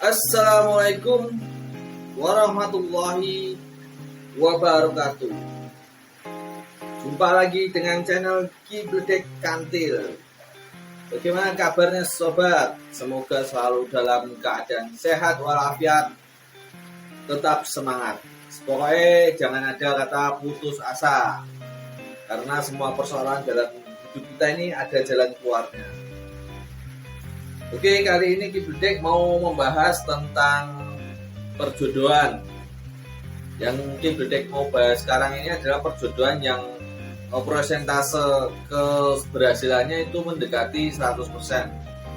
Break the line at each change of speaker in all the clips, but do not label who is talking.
Assalamualaikum warahmatullahi wabarakatuh. Jumpa lagi dengan channel Kibledek Kantil. Bagaimana kabarnya sobat? Semoga selalu dalam keadaan sehat walafiat. Tetap semangat. Pokoknya jangan ada kata putus asa. Karena semua persoalan dalam hidup kita ini ada jalan keluarnya. Oke, kali ini Kibledek mau membahas tentang perjodohan. Yang Kibledek mau bahas sekarang ini adalah perjodohan yang persentase keberhasilannya itu mendekati 100%,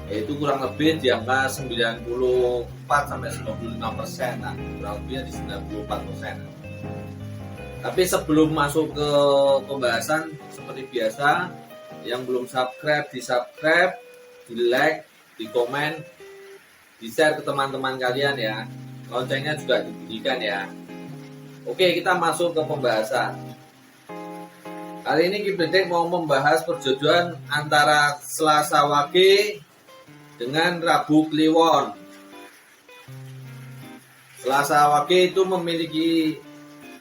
yaitu kurang lebih di angka 94-95%, nah, kurang lebihnya di 94%. Tapi sebelum masuk ke pembahasan, seperti biasa, yang belum subscribe, di like, di komen, di share ke teman-teman kalian ya. Loncengnya juga dibunyikan ya. Oke, kita masuk ke pembahasan. Kali ini Kibledek mau membahas perjodohan antara Selasa Wage dengan Rabu Kliwon. Selasa Wage itu memiliki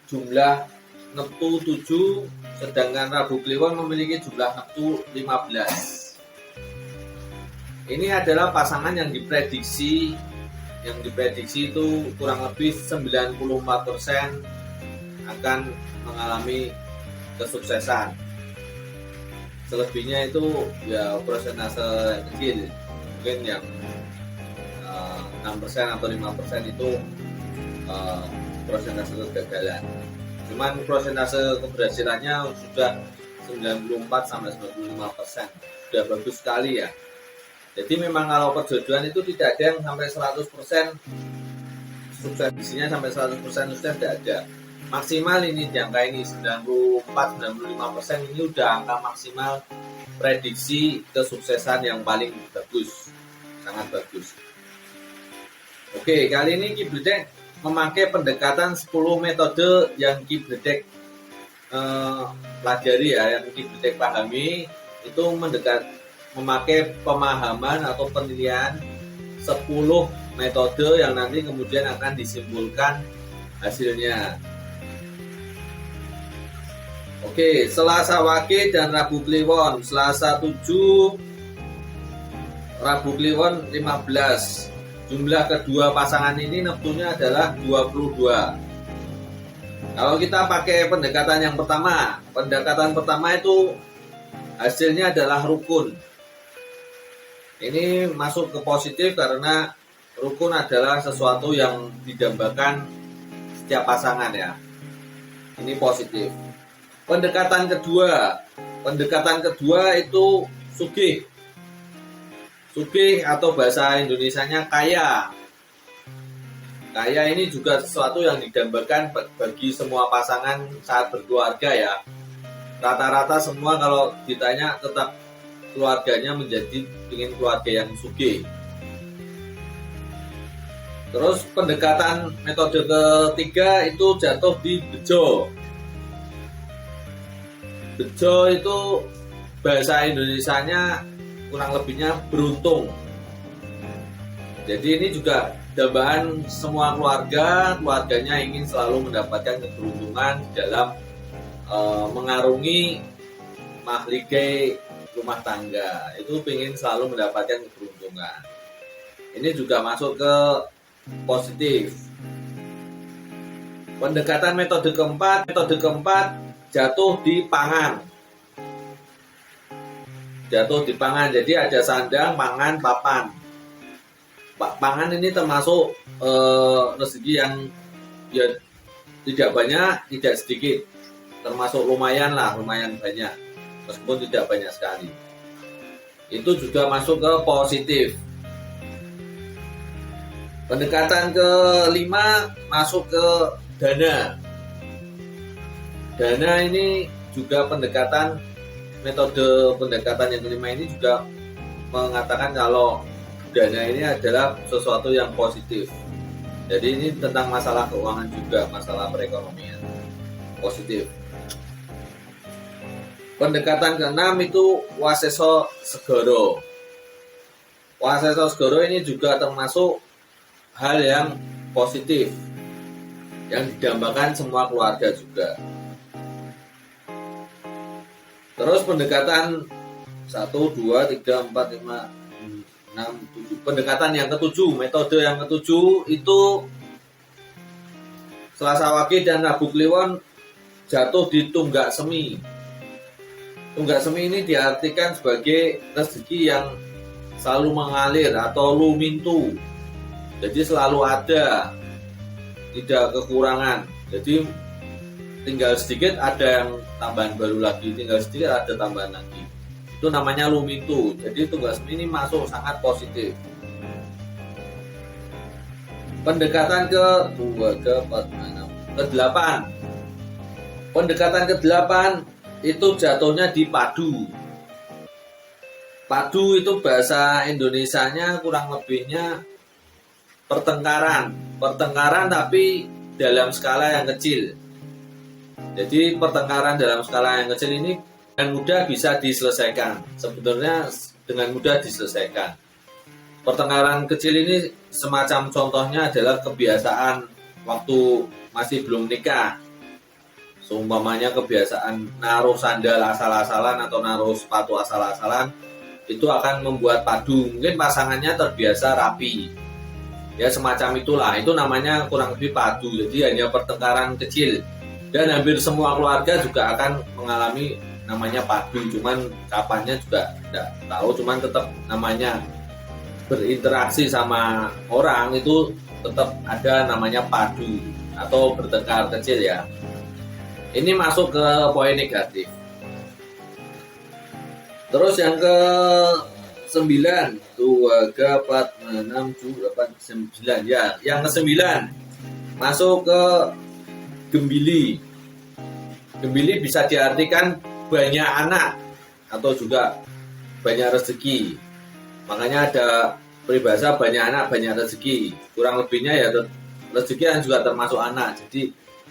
jumlah neptu 7, sedangkan Rabu Kliwon memiliki jumlah neptu 15. Ini adalah pasangan yang diprediksi itu kurang lebih 94% akan mengalami kesuksesan. Selebihnya itu ya persentase kecil, mungkin yang 6% atau 5% itu persentase kegagalan. Cuman persentase keberhasilannya sudah 94-95%, sudah bagus sekali ya. Jadi memang kalau perjodohan itu tidak ada yang sampai 100% sukses, isinya sampai 100% sukses tidak ada. Maksimal ini di angka ini 94-95% ini udah angka maksimal prediksi kesuksesan yang paling bagus, sangat bagus. Oke, kali ini Kibledek memakai pendekatan 10 metode yang Kibledek pelajari ya, yang Kibledek pahami itu memakai pemahaman atau penilaian 10 metode yang nanti kemudian akan disimpulkan hasilnya. Oke, Selasa Wage dan Rabu Kliwon. Selasa 7, Rabu Kliwon 15. Jumlah kedua pasangan ini neptunya adalah 22. Kalau kita pakai pendekatan yang pertama, itu hasilnya adalah rukun. Ini masuk ke positif karena rukun adalah sesuatu yang didambakan setiap pasangan ya. Ini positif. Pendekatan kedua itu sugih. Sugih atau bahasa Indonesianya kaya. Kaya ini juga sesuatu yang didambakan bagi semua pasangan saat berkeluarga ya. Rata-rata semua kalau ditanya tetap keluarganya menjadi ingin keluarga yang sugih. Terus pendekatan metode ketiga itu jatuh di bejo. Bejo itu bahasa Indonesianya kurang lebihnya beruntung. Jadi ini juga dambaan semua keluarganya ingin selalu mendapatkan keberuntungan dalam mengarungi mahligai rumah tangga, itu ingin selalu mendapatkan keberuntungan. Ini juga masuk ke positif. Pendekatan metode keempat jatuh di pangan. Jadi ada sandang, pangan, papan. Pangan ini termasuk rezeki yang ya tidak banyak, tidak sedikit. Termasuk lumayan banyak. Meskipun tidak banyak sekali. Itu juga masuk ke positif. Pendekatan kelima masuk ke dana. Dana ini juga metode pendekatan yang kelima ini juga mengatakan kalau dana ini adalah sesuatu yang positif. Jadi ini tentang masalah keuangan juga, masalah perekonomian. Positif. Pendekatan keenam itu Waseso Segoro. Waseso Segoro ini juga termasuk hal yang positif yang didambakan semua keluarga juga. Terus pendekatan 1, 2, 3, 4, 5, 6, 7. Pendekatan yang ketujuh, metode yang ketujuh itu Selasa Wage dan Rabu Kliwon jatuh di tunggak semi. Tunggak semi ini diartikan sebagai rezeki yang selalu mengalir atau lumintu. Jadi selalu ada, tidak kekurangan. Jadi tinggal sedikit ada yang tambahan baru lagi, tinggal sedikit ada tambahan lagi. Itu namanya lumintu. Jadi tunggak semi ini masuk sangat positif. Pendekatan ke 2, ke 4, ke 8. Pendekatan ke 8 itu jatuhnya di padu. Padu itu bahasa Indonesianya kurang lebihnya pertengkaran tapi dalam skala yang kecil. Jadi pertengkaran dalam skala yang kecil ini dengan mudah bisa diselesaikan. Sebenarnya dengan mudah diselesaikan. Pertengkaran kecil ini semacam contohnya adalah kebiasaan waktu masih belum nikah. Seumpamanya kebiasaan naruh sandal asal-asalan atau naruh sepatu asal-asalan, itu akan membuat padu. Mungkin pasangannya terbiasa rapi. Ya semacam itulah, itu namanya kurang lebih padu. Jadi hanya pertengkaran kecil. Dan hampir semua keluarga juga akan mengalami namanya padu. Cuman kapannya juga tidak tahu, cuman tetap namanya berinteraksi sama orang itu tetap ada namanya padu atau bertengkar kecil ya. Ini masuk ke poin negatif. Terus yang ke 9, 2, 3, 4, 6, 7, 8, 9 ya. Yang ke 9 masuk ke gembili. Gembili bisa diartikan banyak anak atau juga banyak rezeki. Makanya ada peribahasa banyak anak banyak rezeki. Kurang lebihnya ya rezeki yang juga termasuk anak. Jadi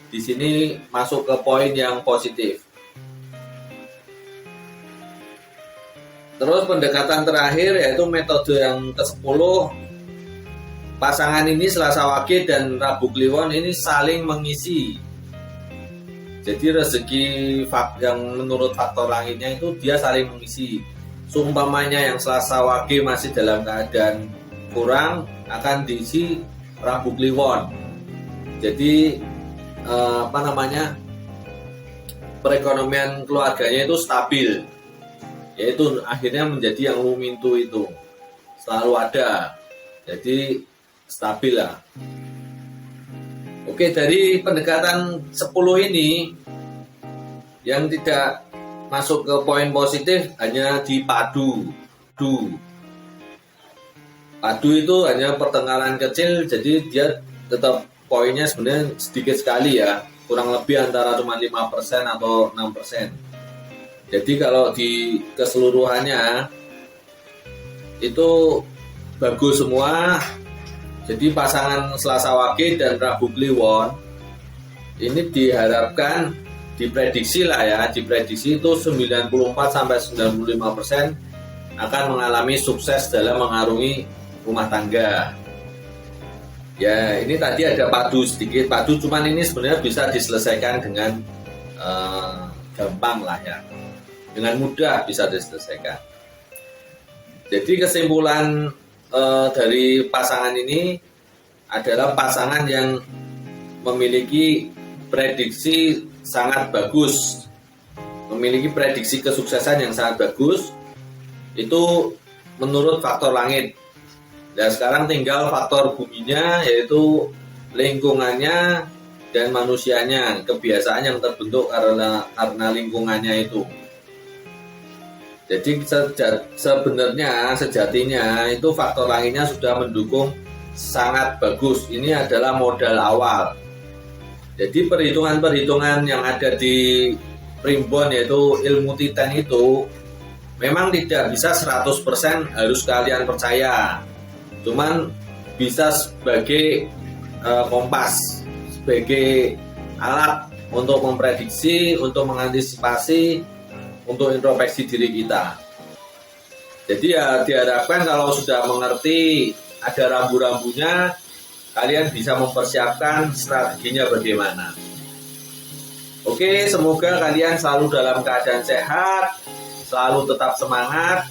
di sini masuk ke poin yang positif. Terus pendekatan terakhir yaitu metode yang ke-10. Pasangan ini Selasa Wage dan Rabu Kliwon ini saling mengisi. Jadi rezeki yang menurut faktor langitnya itu dia saling mengisi. Seumpamanya yang Selasa Wage masih dalam keadaan kurang, akan diisi Rabu Kliwon. Jadi perekonomian keluarganya itu stabil. Yaitu akhirnya menjadi yang lumintu itu selalu ada, jadi stabil lah. Oke, dari pendekatan 10 ini yang tidak masuk ke poin positif hanya di padu. Padu itu hanya pertengkaran kecil, jadi dia tetap poinnya sebenarnya sedikit sekali ya, kurang lebih antara cuma 5% atau 6%. Jadi kalau di keseluruhannya itu bagus semua. Jadi pasangan Selasa Wage dan Rabu Kliwon ini diharapkan, diprediksi lah ya, diprediksi itu 94-95% akan mengalami sukses dalam mengarungi rumah tangga. Ya ini tadi ada sedikit padu, cuman ini sebenarnya bisa diselesaikan dengan gampang lah ya. Dengan mudah bisa diselesaikan. Jadi kesimpulan dari pasangan ini adalah pasangan yang memiliki prediksi sangat bagus, memiliki prediksi kesuksesan yang sangat bagus. Itu menurut faktor langit. Dan sekarang tinggal faktor buminya, yaitu lingkungannya dan manusianya, kebiasaan yang terbentuk karena lingkungannya itu. Jadi sebenarnya sejatinya itu faktor langitnya sudah mendukung sangat bagus. Ini adalah modal awal. Jadi perhitungan-perhitungan yang ada di Primbon yaitu ilmu Titan itu memang tidak bisa 100% harus kalian percaya. Cuman bisa sebagai kompas, sebagai alat untuk memprediksi, untuk mengantisipasi, untuk introspeksi diri kita. Jadi ya diharapkan kalau sudah mengerti ada rambu-rambunya, kalian bisa mempersiapkan strateginya bagaimana. Oke, semoga kalian selalu dalam keadaan sehat, selalu tetap semangat.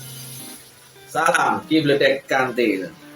Salam Kibletek Kantin.